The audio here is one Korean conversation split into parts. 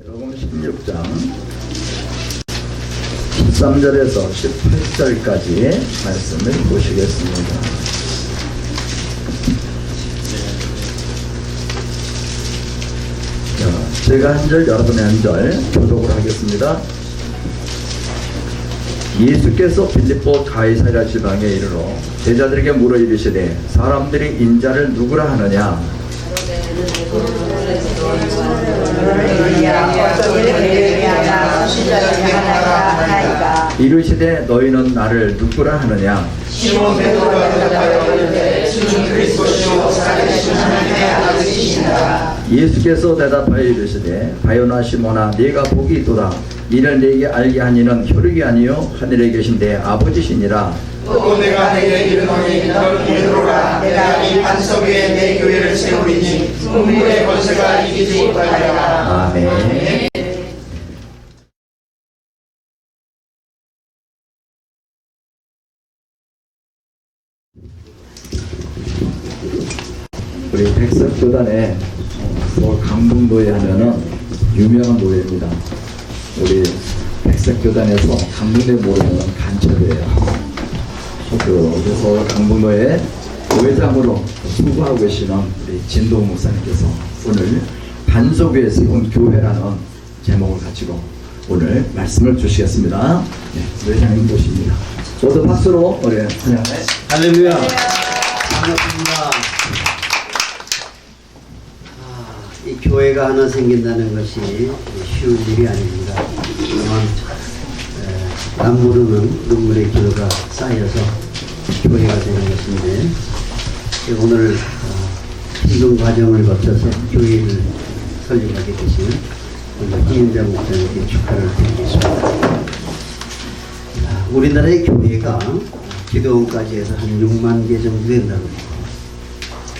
요금 16장 13절에서 18절까지 말씀을 보시겠습니다. 제가 한 절, 여러분의 한 절 교독을 하겠습니다. 예수께서 빌립보 가이사랴 지방에 이르러 제자들에게 물어 이르시되 사람들이 인자를 누구라 하느냐? 이르시되 너희는 나를 누구라 하느냐? 예수께서 대답하여 이르시되 바요나 시몬아 네가 복이 있도다. 이를 네게 알게 하니는 혈육이 아니요 하늘에 계신 내 아버지시니라. 또 내가 내게 이르노니 너는 베드로라. 내가 이 반석 위에 내 교회를 세우리니 문물의 권세가 이기지 못하리라. 아멘. 우리 백석교단의 강북노예 하면은 유명한 노예입니다. 우리 백석교단에서 강북노예 모르면 간첩이에요. 그래서 강북노예 노회장으로 수고하고 계시는 우리 진동 목사님께서 오늘 반석 위에 세운 교회라는 제목을 가지고 오늘 말씀을 주시겠습니다. 네, 노회장님 모십니다. 모두 박수로 우리 찬양해. 할렐루야. 반갑습니다. 이 교회가 하나 생긴다는 것이 쉬운 일이 아닙니다. 그동안 남모르는 눈물의 기도가 쌓여서 교회가 되는 것인데 오늘 힘든 과정을 거쳐서 교회를 설립하게 되신 김인장 목사님께 축하를 드리겠습니다. 우리나라의 교회가 기도원까지 해서 한 6만 개 정도 된다고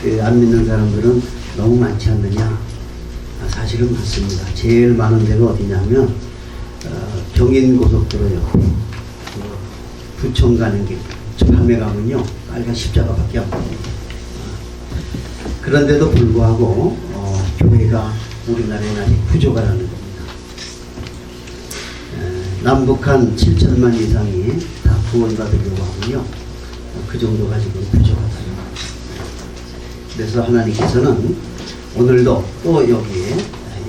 해요. 안 믿는 사람들은 너무 많지 않느냐? 사실은 맞습니다. 제일 많은 데가 어디냐면 경인고속도로요. 부천 가는 길. 저 밤에 가면요 빨간 십자가밖에 안 보입니다. 그런데도 불구하고 교회가 우리나라에 아직 부족하다는 겁니다. 남북한 7천만 이상이 다 구원받으려고 하면요 그 정도 가지고는 부족하다는 겁니다. 그래서 하나님께서는 오늘도 또 여기에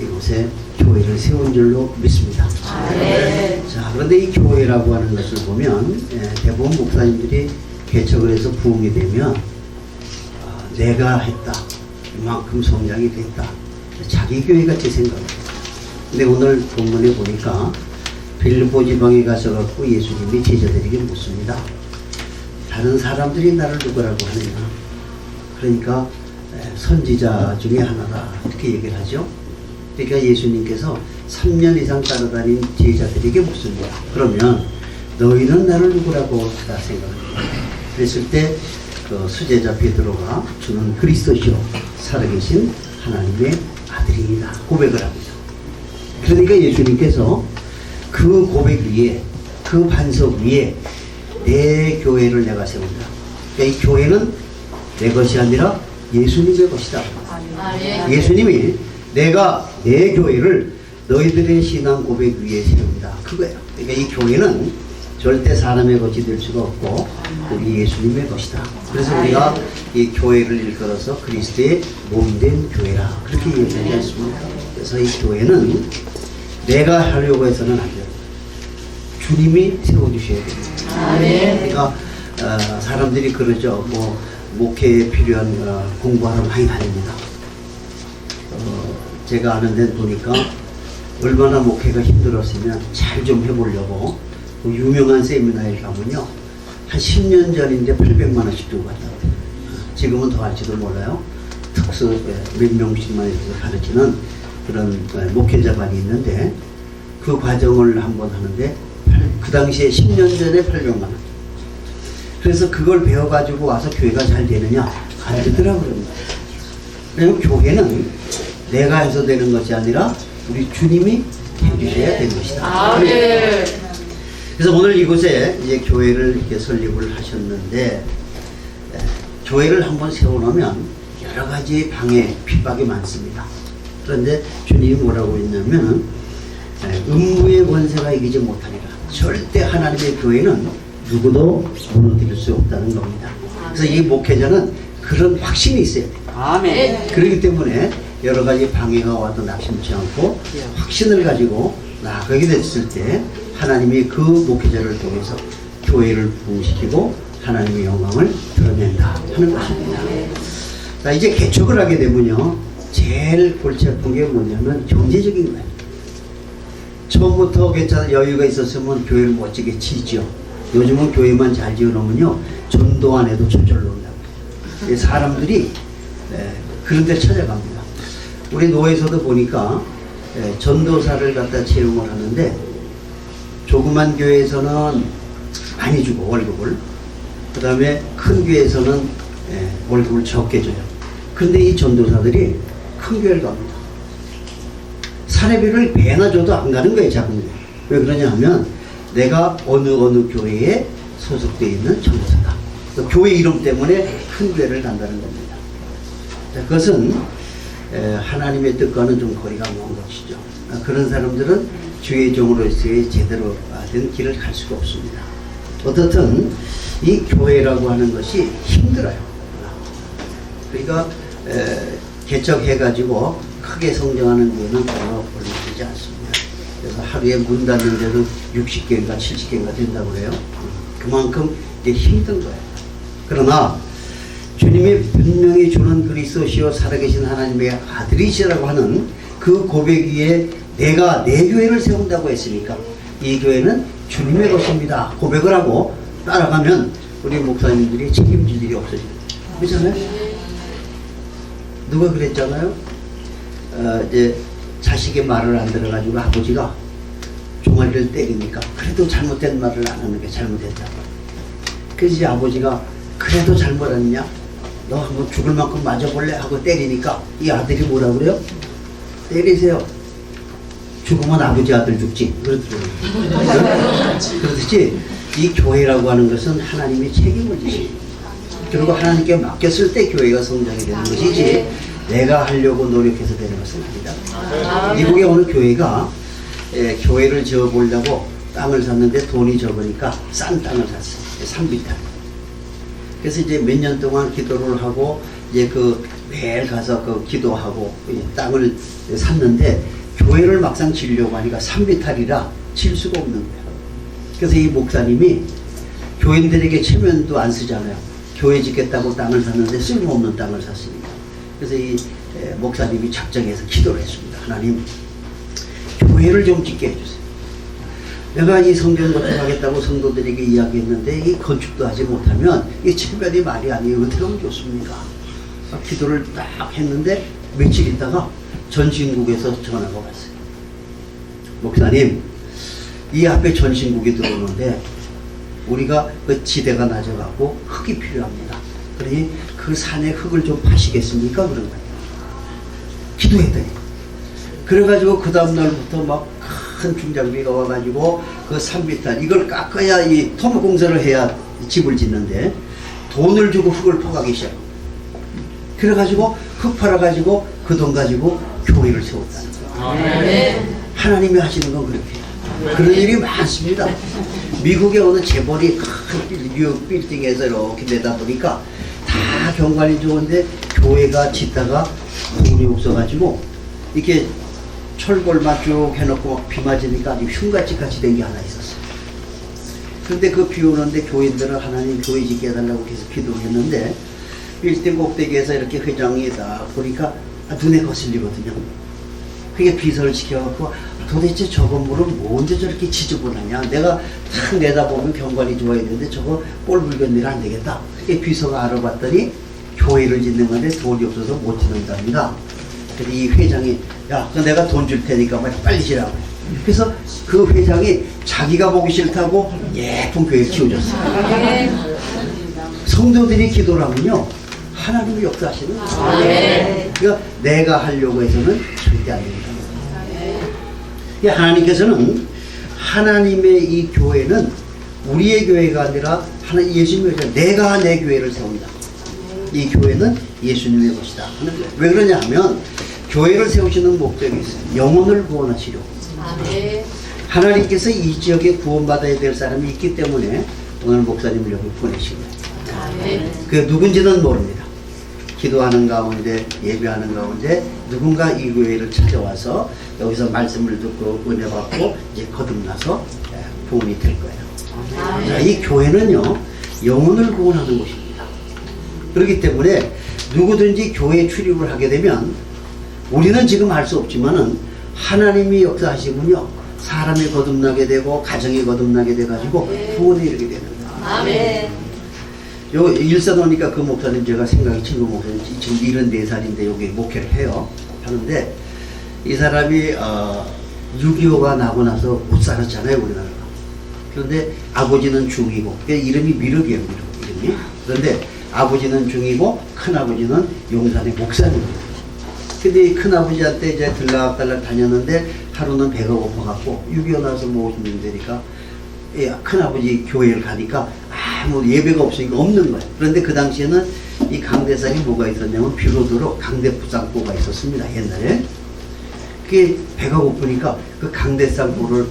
이곳에 교회를 세운 줄로 믿습니다. 네. 자, 그런데 이 교회라고 하는 것을 보면 대부분 목사님들이 개척을 해서 부흥이 되면 내가 했다. 이만큼 성장이 됐다. 자기 교회같이 생각합니다. 근데 오늘 본문에 보니까 빌립보 지방에 가셔갖고 예수님이 제자들에게 묻습니다. 다른 사람들이 나를 누구라고 하느냐? 그러니까 선지자 중에 하나다 이렇게 얘기를 하죠. 그러니까 예수님께서 3년 이상 따라다닌 제자들에게 묻습니다. 그러면 너희는 나를 누구라고 생각합니까? 그랬을 때 그 수제자 베드로가 주는 그리스도시요 살아계신 하나님의 아들입니다 고백을 합니다. 그러니까 예수님께서 그 고백 위에 그 반석 위에 내 교회를 내가 세운다. 그러니까 이 교회는 내 것이 아니라 예수님의 것이다. 예수님이 내가 내 교회를 너희들의 신앙 고백 위에 세운다. 그거예요. 그러니까 이 교회는 절대 사람의 것이 될 수가 없고 우리 예수님의 것이다. 그래서 우리가 이 교회를 일컬어서 그리스도의 몸된 교회라 그렇게 얘기하지 않습니까? 그래서 이 교회는 내가 하려고 해서는 안 돼요. 주님이 세워주셔야 됩니다. 그러니까 사람들이 그러죠. 뭐 목회에 필요한 공부하러 많이 다닙니다. 제가 아는 데 보니까 얼마나 목회가 힘들었으면 잘 좀 해보려고 그 유명한 세미나에 가면요 한 10년 전인데 800만 원씩 주고 갔다고. 지금은 더 할지도 몰라요. 특수 몇 명씩만 해서 가르치는 그런 목회자반이 있는데 그 과정을 한번 하는데 그 당시에 10년 전에 800만 원. 그래서 그걸 배워가지고 와서 교회가 잘 되느냐? 안 되더라고요. 그럽니다. 왜냐면 교회는 내가 해서 되는 것이 아니라 우리 주님이 해주셔야 되는 것이다. 네. 그래서 오늘 이곳에 이제 교회를 이렇게 설립을 하셨는데 교회를 한번 세워놓으면 여러 가지 방해, 핍박이 많습니다. 그런데 주님이 뭐라고 했냐면 음부의 권세가 이기지 못하리라. 절대 하나님의 교회는 누구도 무너뜨릴 수 없다는 겁니다. 그래서 이 목회자는 그런 확신이 있어야 돼요. 아멘. 그렇기 때문에 여러 가지 방해가 와도 낙심치 않고 확신을 가지고 나아가게 됐을 때 하나님이 그 목회자를 통해서 교회를 부흥시키고 하나님의 영광을 드러낸다 하는 것입니다. 자, 이제 개척을 하게 되면요, 제일 골치 아픈 게 뭐냐면 경제적인 거예요. 처음부터 괜찮은 여유가 있었으면 교회를 멋지게 지죠. 요즘은 교회만 잘 지어놓으면요, 전도 안 해도 저절로 온다고. 사람들이 그런 데 찾아갑니다. 우리 노회에서도 보니까 전도사를 갖다 채용을 하는데, 조그만 교회에서는 많이 주고 월급을, 그 다음에 큰 교회에서는 월급을 적게 줘요. 그런데 이 전도사들이 큰 교회를 갑니다. 사례비를 배나 줘도 안 가는 거예요, 작은 교회. 왜 그러냐 하면 내가 어느 교회에 소속되어 있는 전도사다. 교회 이름 때문에 큰 교회를 간다는 겁니다. 자, 그것은 하나님의 뜻과는 좀 거리가 먼 것이죠. 그런 사람들은 주의 종으로서의 제대로 된 길을 갈 수가 없습니다. 어떻든 이 교회라고 하는 것이 힘들어요. 그러니까 개척해가지고 크게 성장하는 교회는 별로 되지 않습니다. 그래서 하루에 문 닫는데도 60개인가 70개인가 된다고 그래요. 그만큼 이게 힘든 거예요. 그러나 주님이 분명히 주는 그리스도시요 살아계신 하나님의 아들이시라고 하는 그 고백 위에 내가 내 교회를 세운다고 했으니까 이 교회는 주님의 것입니다 고백을 하고 따라가면 우리 목사님들이 책임질 일이 없어집니다. 그렇잖아요? 누가 그랬잖아요? 이제 자식의 말을 안 들어가지고 아버지가 종아리를 때리니까 그래도 잘못된 말을 안 하는 게 잘못했다고. 그래서 이제 아버지가 그래도 잘못했냐? 너 한번 죽을 만큼 맞아볼래? 하고 때리니까 이 아들이 뭐라 그래요? 때리세요. 죽으면 아버지 아들 죽지. 그렇더라고요. 그렇듯이 이 교회라고 하는 것은 하나님이 책임을 지십니다. 그리고 하나님께 맡겼을 때 교회가 성장이 되는 것이지 내가 하려고 노력해서 되는 것은 아니다. 미국에 어느 교회가 교회를 지어보려고 땅을 샀는데 돈이 적으니까 싼 땅을 샀어요. 3비탈. 그래서 이제 몇 년 동안 기도를 하고 이제 매일 가서 기도하고 땅을 샀는데 교회를 막상 지으려고 하니까 3비탈이라 질 수가 없는 거예요. 그래서 이 목사님이 교인들에게 체면도 안 쓰잖아요. 교회 짓겠다고 땅을 샀는데 쓸모없는 땅을 샀습니다. 그래서 이 목사님이 작정해서 기도를 했습니다. 하나님, 교회를 좀 짓게 해주세요. 내가 이 성경 건축하겠다고 성도들에게 이야기했는데 이 건축도 하지 못하면 이 체면이 말이 아니에요. 어떻게 하면 좋습니까? 기도를 딱 했는데 며칠 있다가 전신국에서 전화가 왔어요. 목사님, 이 앞에 전신국이 들어오는데 우리가 그 지대가 낮아가고 흙이 필요합니다. 그러니 그 산에 흙을 좀 파시겠습니까? 그런 거예요. 기도했더니. 그래가지고 그 다음날부터 막 큰 중장비가 와가지고 그 3비탈 이걸 깎아야 이 토목공사를 해야 집을 짓는데 돈을 주고 흙을 퍼가기 시작합니다. 그래가지고 흙 팔아가지고 그 돈 가지고 교회를 세웠다는 거예요. 하나님이 하시는 건 그렇게 해요. 그런 일이 많습니다. 미국의 어느 재벌이 큰 뉴욕 빌딩에서 이렇게 내다 보니까 다 경관이 좋은데 교회가 짓다가 돈이 없어가지고 이렇게 철골만 쭉 해놓고 막 비 맞으니까 아주 흉같이 같이 된 게 하나 있었어요. 그런데 그 비 오는데 교인들은 하나님 교회 짓게 해달라고 계속 기도했는데 빌딩 꼭대기에서 이렇게 회장이 다 보니까 눈에 거슬리거든요. 그게 비서를 시켜갖고 도대체 저 건물은 뭔데 저렇게 지저분하냐. 내가 탁 내다보면 경관이 좋아야 되는데 저거 꼴불견 일 안 되겠다. 그게 비서가 알아봤더니 교회를 짓는 건데 돈이 없어서 못 짓는답니다. 그래서 이 회장이 야, 내가 돈 줄 테니까 빨리 지라고. 그래서 그 회장이 자기가 보기 싫다고 예쁜 교회를 지어줬어요. 성도들이 기도를 하면요 하나님이 역사하시는 거예요. 그러니까 내가 하려고 해서는 절대 안 됩니다. 하나님께서는 하나님의 이 교회는 우리의 교회가 아니라 예수님의 교회, 내가 내 교회를 세운다. 이 교회는 예수님의 것이다. 왜 그러냐 하면 교회를 세우시는 목적이 있어요. 영혼을 구원하시려고. 아멘. 하나님께서 이 지역에 구원받아야 될 사람이 있기 때문에 오늘 목사님을 여기 보내신 거예요. 아멘. 그 누군지는 모릅니다. 기도하는 가운데, 예배하는 가운데 누군가 이 교회를 찾아와서 여기서 말씀을 듣고 은혜 받고 이제 거듭나서 구원이 될 거예요. 자, 이 교회는요, 영혼을 구원하는 곳입니다. 그렇기 때문에 누구든지 교회에 출입을 하게 되면 우리는 지금 알 수 없지만은 하나님이 역사하시면요, 사람이 거듭나게 되고 가정이 거듭나게 돼가지고 구원에 이르게 되는 거예요. 아멘. 요 일산 오니까 그 목사님, 제가 생각이 친구 목사님 지금 74살인데 여기 목회를 해요. 하는데 이 사람이 6.25가 나고 나서 못 살았잖아요, 우리나라가. 그런데 아버지는 중이고, 이름이 미륵이에요, 미륵 이름이. 그런데 아버지는 중이고 큰아버지는 용산의 목사님이에요. 근데 이 큰아버지한테 이제 들락달락 다녔는데 하루는 배가 고파갖고 6.25 나서 뭐 오시면 되니까 큰아버지 교회를 가니까 아무 예배가 없으니까 없는 거예요. 그런데 그 당시에는 이 강대상에 뭐가 있었냐면 비로도로 강대부상보가 있었습니다, 옛날에. 그게 배가 고프니까 그 강대상보를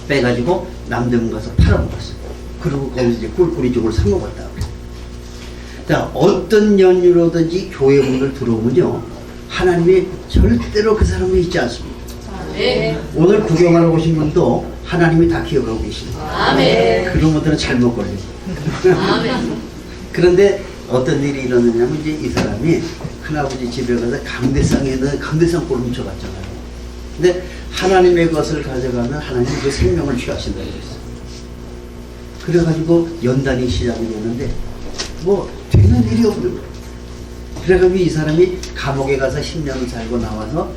빼가지고 남대문 가서 팔아먹었어요. 그리고 거기서 이제 꿀꿀이죽을 사 먹었다고. 자, 어떤 연유로든지 교회 문을 들어오면요, 하나님이 절대로 그 사람을 잊지 않습니다. 아멘. 오늘 구경하러 오신 분도 하나님이 다 기억하고 계십니다. 아멘. 그런 분들은 잘못 걸려요. 아멘. 그런데 어떤 일이 일어나냐면 이제 이 사람이 큰아버지 집에 가서 강대상에는 강대상골을 훔쳐갔잖아요. 근데 하나님의 것을 가져가면 하나님이 그 생명을 취하신다고 그랬어요. 그래가지고 연단이 시작이 되는데 뭐 되는 일이 없는 거예요. 그래가지고 이 사람이 감옥에 가서 10년을 살고 나와서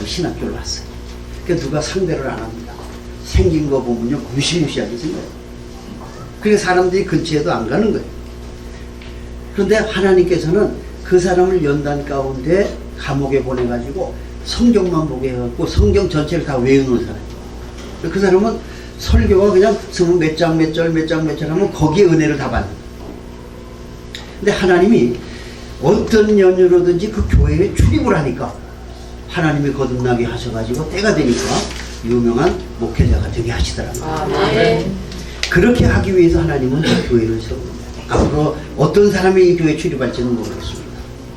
신학교를 왔어요. 그러니까 누가 상대를 안 합니다. 생긴 거 보면요, 무시무시하게 생겨요. 그러니까 사람들이 근처에도 안 가는 거예요. 그런데 하나님께서는 그 사람을 연단 가운데 감옥에 보내가지고 성경만 보게 해갖고 성경 전체를 다 외우는 사람이에요. 그 사람은 설교가 그냥 스무 몇 장 몇 절 몇 장 몇 절 하면 거기에 은혜를 다 받는 거예요. 근데 하나님이 어떤 연유로든지 그 교회에 출입을 하니까 하나님이 거듭나게 하셔가지고 때가 되니까 유명한 목회자가 되게 하시더라고요. 아멘. 그렇게 하기 위해서 하나님은 이 교회를 세웁니다. 앞으로 어떤 사람이 이 교회에 출입할지는 모르겠습니다.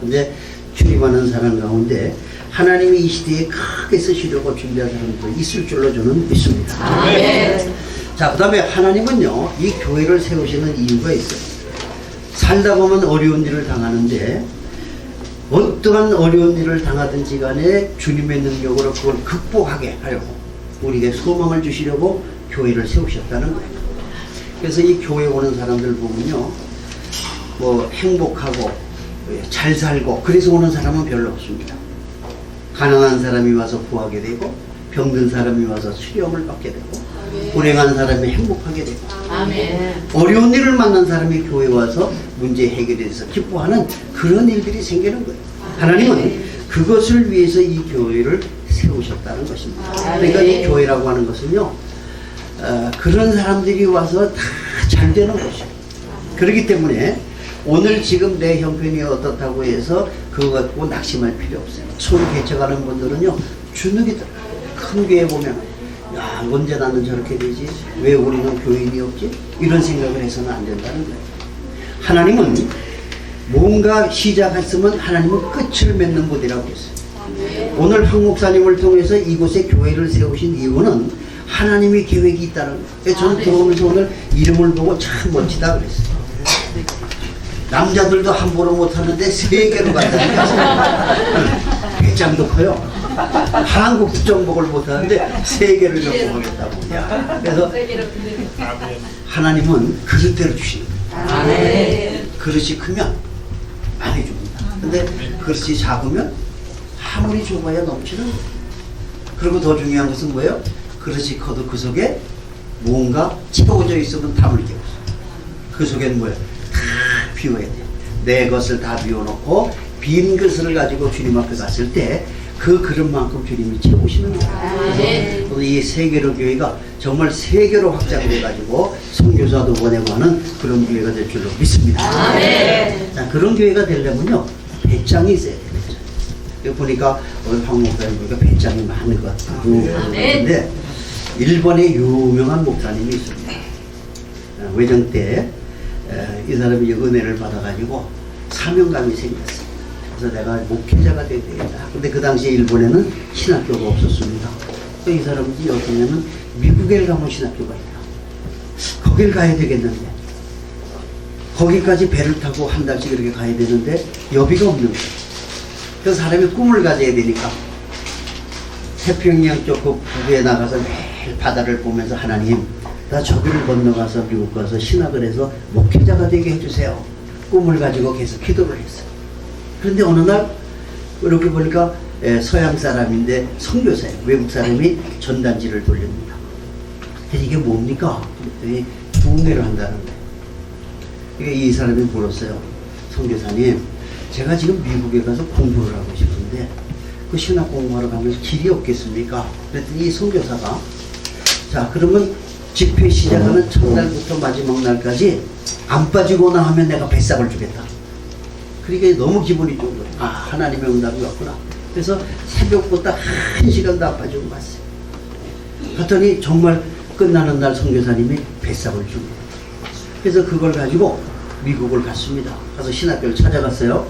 근데 출입하는 사람 가운데 하나님이 이 시대에 크게 쓰시려고 준비한 사람도 있을 줄로 저는 믿습니다. 아멘. 자, 그 다음에 하나님은요, 이 교회를 세우시는 이유가 있어요. 살다 보면 어려운 일을 당하는데 어떠한 어려운 일을 당하든지 간에 주님의 능력으로 그걸 극복하게 하려고 우리에게 소망을 주시려고 교회를 세우셨다는 거예요. 그래서 이 교회 오는 사람들 보면요, 뭐 행복하고 잘 살고 그래서 오는 사람은 별로 없습니다. 가난한 사람이 와서 구하게 되고 병든 사람이 와서 수령을 받게 되고 불행한 사람이 행복하게 되고 아멘. 어려운 일을 만난 사람이 교회에 와서 문제 해결에 대해서 기뻐하는 그런 일들이 생기는 거예요. 하나님은 그것을 위해서 이 교회를 세우셨다는 것입니다. 그러니까 이 교회라고 하는 것은요, 그런 사람들이 와서 다 잘 되는 것이에요. 그렇기 때문에 오늘 지금 내 형편이 어떻다고 해서 그거 갖고 낙심할 필요 없어요. 처음 개척하는 분들은요, 주눅이 들어요. 큰 교회 보면 야, 언제 나는 저렇게 되지? 왜 우리는 교인이 없지? 이런 생각을 해서는 안 된다는 거예요. 하나님은 뭔가 시작했으면 하나님은 끝을 맺는 분이라고 했어요. 오늘 황 목사님을 통해서 이곳에 교회를 세우신 이유는 하나님의 계획이 있다는 거예요. 그래서 저는 들어오면서 오늘 이름을 보고 참 멋지다 그랬어요. 남자들도 함부로 못하는데 3개로 간다니까. 배짱도 커요. 한국 국정복을 못하는데 3개를 정복하겠다고. 야, 그래서 하나님은 그릇대로 주시는 거예요. 아멘. 그릇이 크면 많이 줍니다. 근데 그릇이 작으면 아무리 좁아야 넘치는 거예요. 그리고 더 중요한 것은 뭐예요? 그릇이 커도 그 속에 뭔가 채워져 있으면 담을 게 없어요. 그 속에는 뭐예요? 다 비워야 돼요. 내 것을 다 비워놓고 빈 그릇을 가지고 주님 앞에 갔을 때 그 그릇만큼 주님이 채우시는 거예요. 그래서 이 세계로 교회가 정말 세계로 확장돼가지고 선교사도 보내고 하는 그런 교회가 될 줄로 믿습니다. 자, 그런 교회가 되려면요, 배짱이 있어야 돼요. 보니까 오늘 황 목사님 보니까 배짱이 많은 것 아멘. 같은데 일본에 유명한 목사님이 있습니다. 외정 때 이 사람이 은혜를 받아가지고 사명감이 생겼어요. 그래서 내가 목회자가 돼야 되겠다. 근데 그 당시에 일본에는 신학교가 없었습니다. 이 사람이 어떻게 하냐면 미국에 가면 신학교가 있다. 거길 가야 되겠는데 거기까지 배를 타고 한 달씩 이렇게 가야 되는데 여비가 없는 거예요. 그래서 사람이 꿈을 가져야 되니까 태평양 쪽 그 북부에 나가서 매일 바다를 보면서 하나님 나 저기를 건너가서 미국 가서 신학을 해서 목회자가 되게 해주세요. 꿈을 가지고 계속 기도를 했어요. 그런데 어느 날 이렇게 보니까 서양 사람인데 선교사예요. 외국 사람이 전단지를 돌립니다. 그래서 이게 뭡니까? 그랬더니 부흥회를 한다는데 이 사람이 물었어요. 선교사님 제가 지금 미국에 가서 공부를 하고 싶은데 그 신학 공부하러 가면 길이 없겠습니까? 그랬더니 이 선교사가 자 그러면 집회 시작하는 첫날부터 마지막 날까지 안 빠지거나 하면 내가 배삭을 주겠다. 그러니까 너무 기분이 좋은 거예요. 아 하나님의 응답이 왔구나. 그래서 새벽부터 1시간도 안 빠지고 갔어요. 갔더니 정말 끝나는 날 선교사님이 배삭을 줍니다. 그래서 그걸 가지고 미국을 갔습니다. 가서 신학교를 찾아갔어요.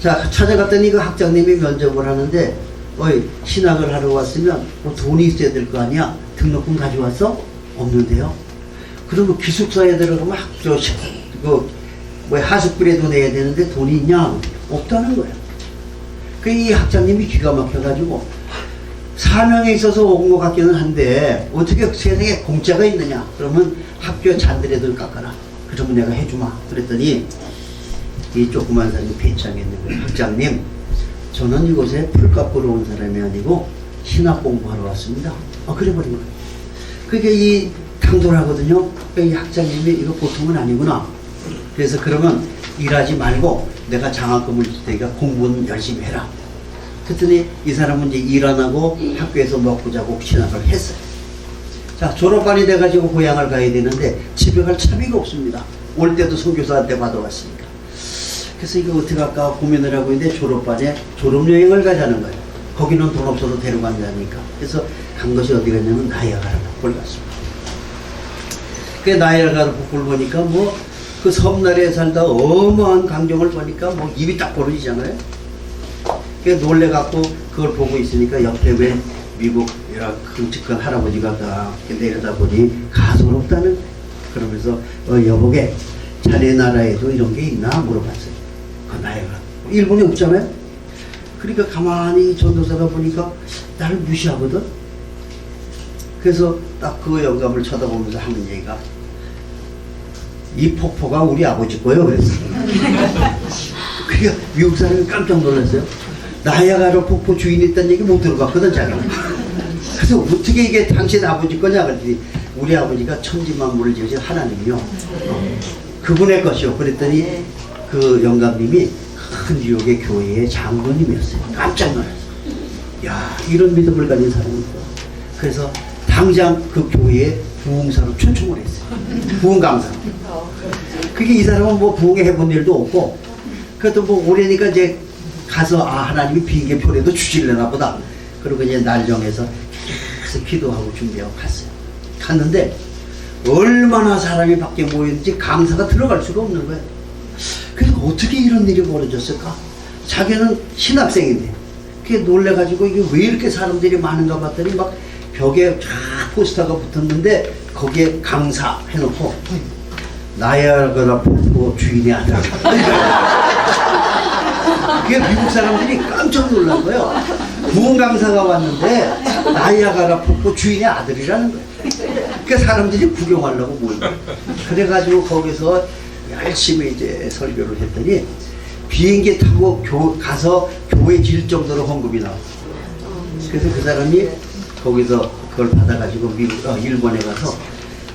자 찾아갔더니 그 학장님이 면접을 하는데 어이 신학을 하러 왔으면 뭐 돈이 있어야 될 거 아니야. 등록금 가져왔어? 없는데요. 그러면 기숙사에 들어가면 하숙비라도 내야 되는데 돈이 있냐? 없다는 거예요. 그 이 학장님이 기가 막혀가지고 사명에 있어서 온 것 같기는 한데 어떻게 세상에 공짜가 있느냐? 그러면 학교 잔디라도 깎아라. 그러면 내가 해주마. 그랬더니 이 조그만 사람이 배짱했는 거예요. 학장님, 저는 이곳에 풀 깎으러 온 사람이 아니고 신학 공부하러 왔습니다. 그래 버린 거예요. 그게 이 당돌하거든요. 이 학장님이 이거 보통은 아니구나. 그래서 그러면 일하지 말고 내가 장학금을 줄 테니까 공부는 열심히 해라. 그랬더니 이 사람은 이제 일 안 하고 학교에서 먹고 자고 신학을 했어요. 자 졸업반이 돼가지고 고향을 가야 되는데 집에 갈 차비가 없습니다. 올 때도 선교사한테 받아왔으니까. 그래서 이거 어떻게 할까 고민을 하고 있는데 졸업반에 졸업여행을 가자는 거예요. 거기는 돈 없어도 데려간다니까. 그래서 간 것이 어디 갔냐면 나이아가라 폭포를 갔습니다. 그 나이아가라 폭포를 보니까 뭐 그 섬나라에 살다 어마어마한 광경을 보니까 뭐 입이 딱 벌어지잖아요. 그 놀래갖고 그걸 보고 있으니까 옆에 왜 미국 큼직한 할아버지가 딱 내려다보니 가소롭다는 그러면서 여보게 자네 나라에도 이런 게 있나 물어봤어요. 그 나이아가라 일본에 없잖아요. 그러니까 가만히 전도사가 보니까 나를 무시하거든. 그래서 딱 그 영감을 쳐다보면서 하는 얘기가 이 폭포가 우리 아버지 거예요. 그랬어요. 그러니까 미국 사람이 깜짝 놀랐어요. 나이아가라 폭포 주인이 있다는 얘기 못 들어봤거든 자기는. 그래서 어떻게 이게 당신 아버지 거냐 그랬더니 우리 아버지가 천지만물을 지으신 하나님이요. 그분의 것이요. 그랬더니 그 영감님이 큰 뉴욕의 교회의 장로님이었어요. 깜짝 놀랐어요. 야 이런 믿음을 가진 사람이 있구나. 그래서 당장 그 교회에 부흥사로 초청을 했어요. 부흥 강사. 그게 이 사람은 뭐 부흥회 해본 일도 없고 그래도 뭐 오래니까 이제 가서 하나님이 비행기표라도 주실래나 보다. 그리고 이제 날 정해서 계속 기도하고 준비하고 갔어요. 갔는데 얼마나 사람이 밖에 모였는지 강사가 들어갈 수가 없는 거예요. 그래서 어떻게 이런 일이 벌어졌을까? 자기는 신학생인데 그게 놀래가지고 이게 왜 이렇게 사람들이 많은가 봤더니 막 벽에 쫙 포스터가 붙었는데 거기에 강사 해놓고 나이아가라 폭포 주인의 아들. 그게 미국 사람들이 깜짝 놀란 거예요. 부흥 강사가 왔는데 나이아가라 폭포 주인의 아들이라는 거예요. 그 사람들이 구경하려고 모인 거예요. 그래가지고 거기서 열심히 이제 설교를 했더니 비행기 타고 가서 교회 질 정도로 헌금이 나왔어요. 그래서 그 사람이 거기서 그걸 받아가지고 일본에 가서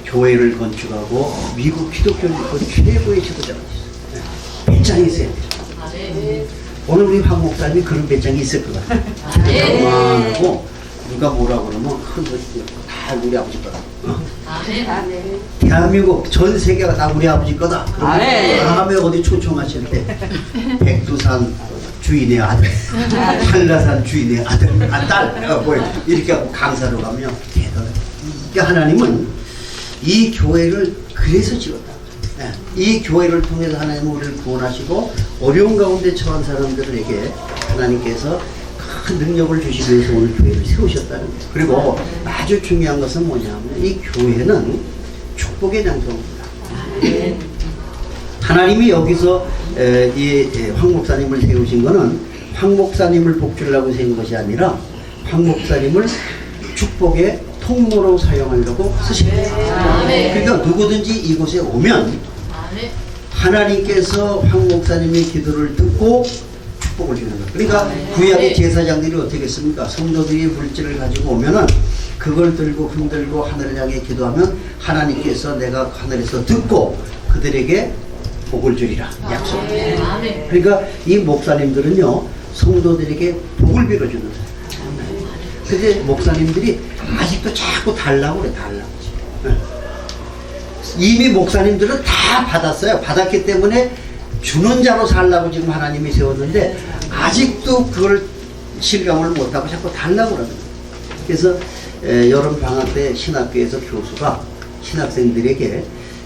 교회를 건축하고 미국 기독교 최고의 지도자가 됐어요. 배짱이 있어야 돼요. 오늘 우리 황 목사님이 그런 배짱이 있을 것 같아요. 그만하고 누가 뭐라 그러면 큰 소리 다 우리 아버지 거다. 대한민국 전 세계가 다 우리 아버지 거다. 다음에 어디 초청하실 때 백두산 주인의 아들, 한라산 주인의 아들, 딸, 뭐 이렇게 하고 강사로 가면 대단해. 그러니까 하나님은 이 교회를 그래서 지었다. 예, 이 교회를 통해서 하나님은 우리를 구원하시고 어려운 가운데 처한 사람들에게 하나님께서 큰 능력을 주시기 위해서 오늘 교회를 세우셨다는 거예요. 그리고 아주 중요한 것은 뭐냐면 이 교회는 축복의 장소입니다. 하나님이 여기서 황 목사님을 세우신 거는 황 목사님을 복주려고 세운 것이 아니라 황 목사님을 축복의 통로로 사용하려고 쓰신 거예요. 그러니까 누구든지 이곳에 오면 하나님께서 황 목사님의 기도를 듣고 축복을 주는 거예요. 그러니까 구약의 제사장들이 어떻게 했습니까? 성도들이 물질을 가지고 오면은 그걸 들고 흔들고 하늘을 향해 기도하면 하나님께서 내가 하늘에서 듣고 그들에게 복을 주리라 약속해요. 그러니까 이 목사님들은요 성도들에게 복을 빌어주는 거예요. 근데 목사님들이 아직도 자꾸 달라고 그래. 달라고. 이미 목사님들은 다 받았어요. 받았기 때문에 주는 자로 살라고 지금 하나님이 세웠는데 아직도 그걸 실감을 못하고 자꾸 달라고 그러는 거예요. 그래서 여름 방학 때 신학교에서 교수가 신학생들에게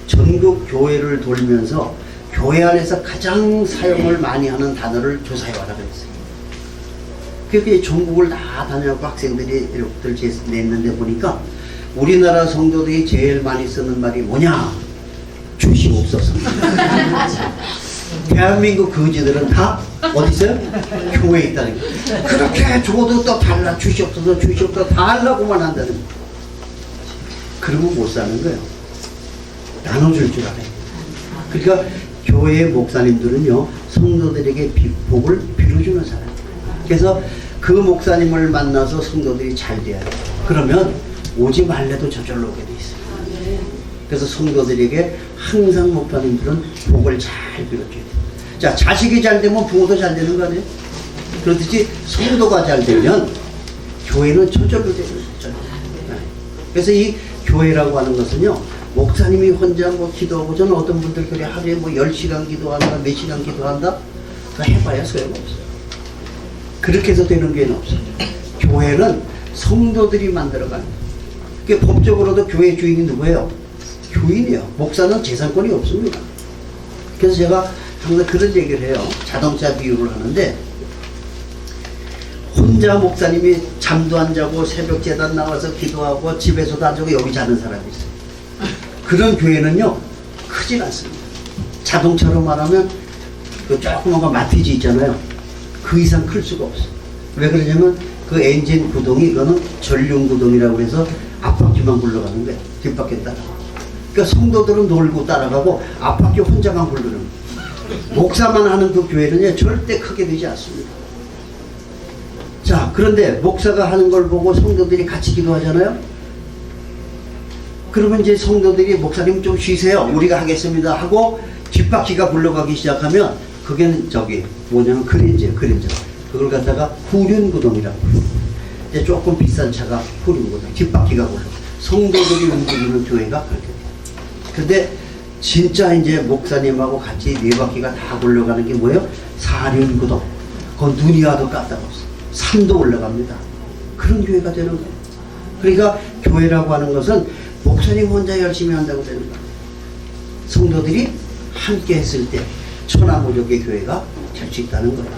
전국 교회를 돌면서 교회 안에서 가장 사용을 많이 하는 단어를 조사해와라 그랬어요. 그렇게 전국을 다 다녀갖고 학생들이 이렇게 냈는데 보니까 우리나라 성도들이 제일 많이 쓰는 말이 뭐냐? 주시옵소서. 대한민국 거지들은 다 어디 있어요? 교회에 있다는 거예요. 그렇게 줘도 또 달라. 주시옵소서 주시옵소서 다 하려고만 한다는 거예요. 그러면 못 사는 거예요. 나눠줄 줄 알아요. 그러니까 교회의 목사님들은요 성도들에게 복을 빌어주는 사람이에요. 그래서 그 목사님을 만나서 성도들이 잘 돼야 돼요. 그러면 오지 말래도 저절로 오게 돼 있어요. 그래서 성도들에게 항상 목사님들은 복을 잘 빌어줘야 돼요. 자, 자식이 잘 되면 부모도 잘 되는 거 아니에요? 그렇듯이 성도가 잘 되면 교회는 저절로 되는 거죠. 그래서 이 교회라고 하는 것은요 목사님이 혼자 뭐 기도하고 저는 어떤 분들 그래 하루에 뭐 10시간 기도한다 몇 시간 기도한다 그 해봐야 소용없어요. 그렇게 해서 되는 교회는 없어요. 교회는 성도들이 만들어가는 거예요. 그러니까 법적으로도 교회 주인이 누구예요? 교인이에요. 목사는 재산권이 없습니다. 그래서 제가 항상 그런 얘기를 해요. 자동차 비유를 하는데 혼자 목사님이 잠도 안 자고 새벽 재단 나와서 기도하고 집에서도 안 자고 여기 자는 사람이 있어요. 그런 교회는요 크진 않습니다. 자동차로 말하면 그 조그만 거 마티즈 있잖아요. 그 이상 클 수가 없어요. 왜 그러냐면 그 엔진 구동이 이거는 전륜 구동이라고 해서 앞바퀴만 굴러가는 거예요. 뒷바퀴 따라. 그러니까 성도들은 놀고 따라가고 앞바퀴 혼자만 굴르는 거예요. 목사만 하는 그 교회는요 절대 크게 되지 않습니다. 자, 그런데 목사가 하는 걸 보고 성도들이 같이 기도하잖아요. 그러면 이제 성도들이 목사님 좀 쉬세요. 우리가 하겠습니다 하고 뒷바퀴가 굴러가기 시작하면 그게는 저기 뭐냐면 그린저. 그걸 갖다가 후륜구동이라고. 이제 조금 비싼 차가 후륜구동. 뒷바퀴가 굴러. 성도들이 움직이는 교회가 그렇게 돼요. 근데 진짜 이제 목사님하고 같이 네 바퀴가 다 굴러가는 게 뭐예요? 사륜구동. 그건 눈이 와도 까딱없어. 산도 올라갑니다. 그런 교회가 되는 거예요. 그러니까 교회라고 하는 것은 목사님 혼자 열심히 한다고 되는 거예요. 성도들이 함께 했을 때 천하무적의 교회가 될 수 있다는 거예요.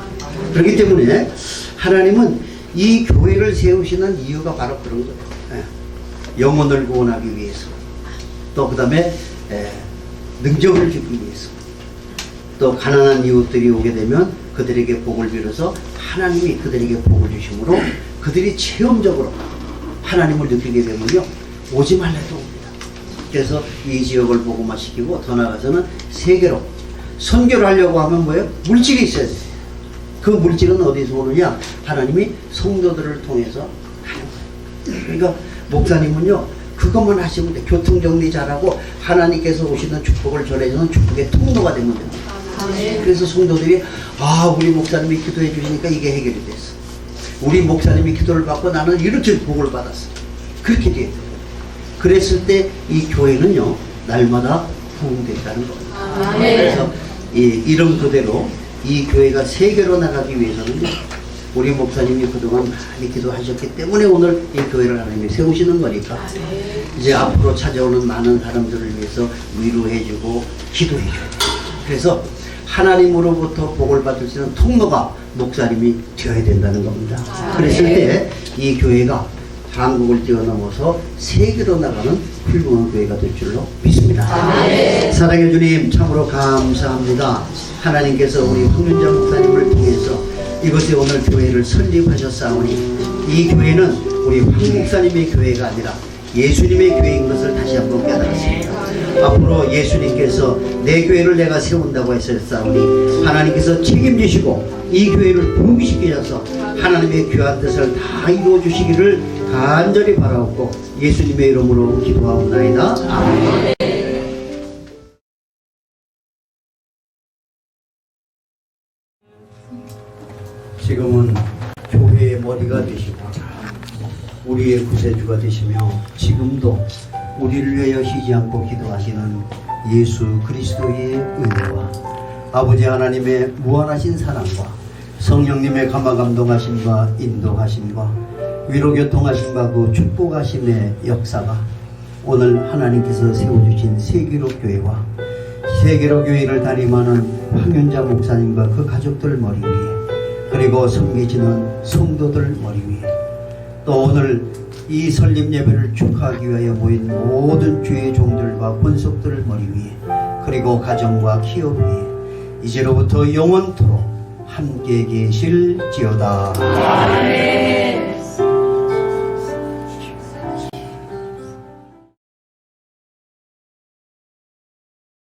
그렇기 때문에 하나님은 이 교회를 세우시는 이유가 바로 그런 거예요. 영혼을 구원하기 위해서, 또 그 다음에 능력을 주기 위해서, 또 가난한 이웃들이 오게 되면 그들에게 복을 빌어서 하나님이 그들에게 복을 주심으로 그들이 체험적으로 하나님을 느끼게 되면요 오지 말래도 옵니다. 그래서 이 지역을 복음화시키고 더 나아가서는 세계로 선교를 하려고 하면 뭐예요? 물질이 있어야 돼요. 그 물질은 어디서 오느냐? 하나님이 성도들을 통해서 하는 거예요. 그러니까 목사님은요 그것만 하시면 돼요. 교통정리 잘하고 하나님께서 오시는 축복을 전해주는 축복의 통로가 되면 됩니다. 그래서 성도들이 우리 목사님이 기도해 주시니까 이게 해결이 됐어. 우리 목사님이 기도를 받고 나는 이렇게 복을 받았어. 그렇게 돼요. 그랬을 때 이 교회는요 날마다 부흥됐다는 겁니다. 그래서 이름 그대로 이 교회가 세계로 나가기 위해서는 우리 목사님이 그동안 많이 기도하셨기 때문에 오늘 이 교회를 하나님이 세우시는 거니까 이제 앞으로 찾아오는 많은 사람들을 위해서 위로해주고 기도해줘야 돼요. 그래서 하나님으로부터 복을 받을 수 있는 통로가 목사님이 되어야 된다는 겁니다. 그랬을 때 이 교회가 한국을 뛰어넘어서 세계로 나가는 훌륭한 교회가 될 줄로 믿습니다. 사랑해 주님, 참으로 감사합니다. 하나님께서 우리 황윤자 목사님을 통해서 이곳에 오늘 교회를 설립하셨사오니 이 교회는 우리 황 목사님의 교회가 아니라 예수님의 교회인 것을 다시 한번 깨달았습니다. 앞으로 예수님께서 내 교회를 내가 세운다고 하셨사오니 하나님께서 책임지시고 이 교회를 부흥시키셔서 하나님의 귀한 뜻을 다 이루어 주시기를 간절히 바라옵고 예수님의 이름으로 기도하옵나이다. 아멘. 지금은 교회의 머리가 되시고 우리의 구세주가 되시며 지금도 우리를 위하여 쉬지 않고 기도하시는 예수 그리스도의 은혜와 아버지 하나님의 무한하신 사랑과 성령님의 감화감동하심과 인도하심과 위로교통하심과 그 축복하심의 역사가 오늘 하나님께서 세워주신 세계로 교회와 세계로 교회를 담임하는 황윤자 목사님과 그 가족들 머리 위에 그리고 섬기시는 성도들 머리 위에 또 오늘 이 설립 예배를 축하하기 위하여 모인 모든 주의 종들과 권속들 머리 위에 그리고 가정과 기업 위에 이제로부터 영원토록 함께 계실지어다. 아멘.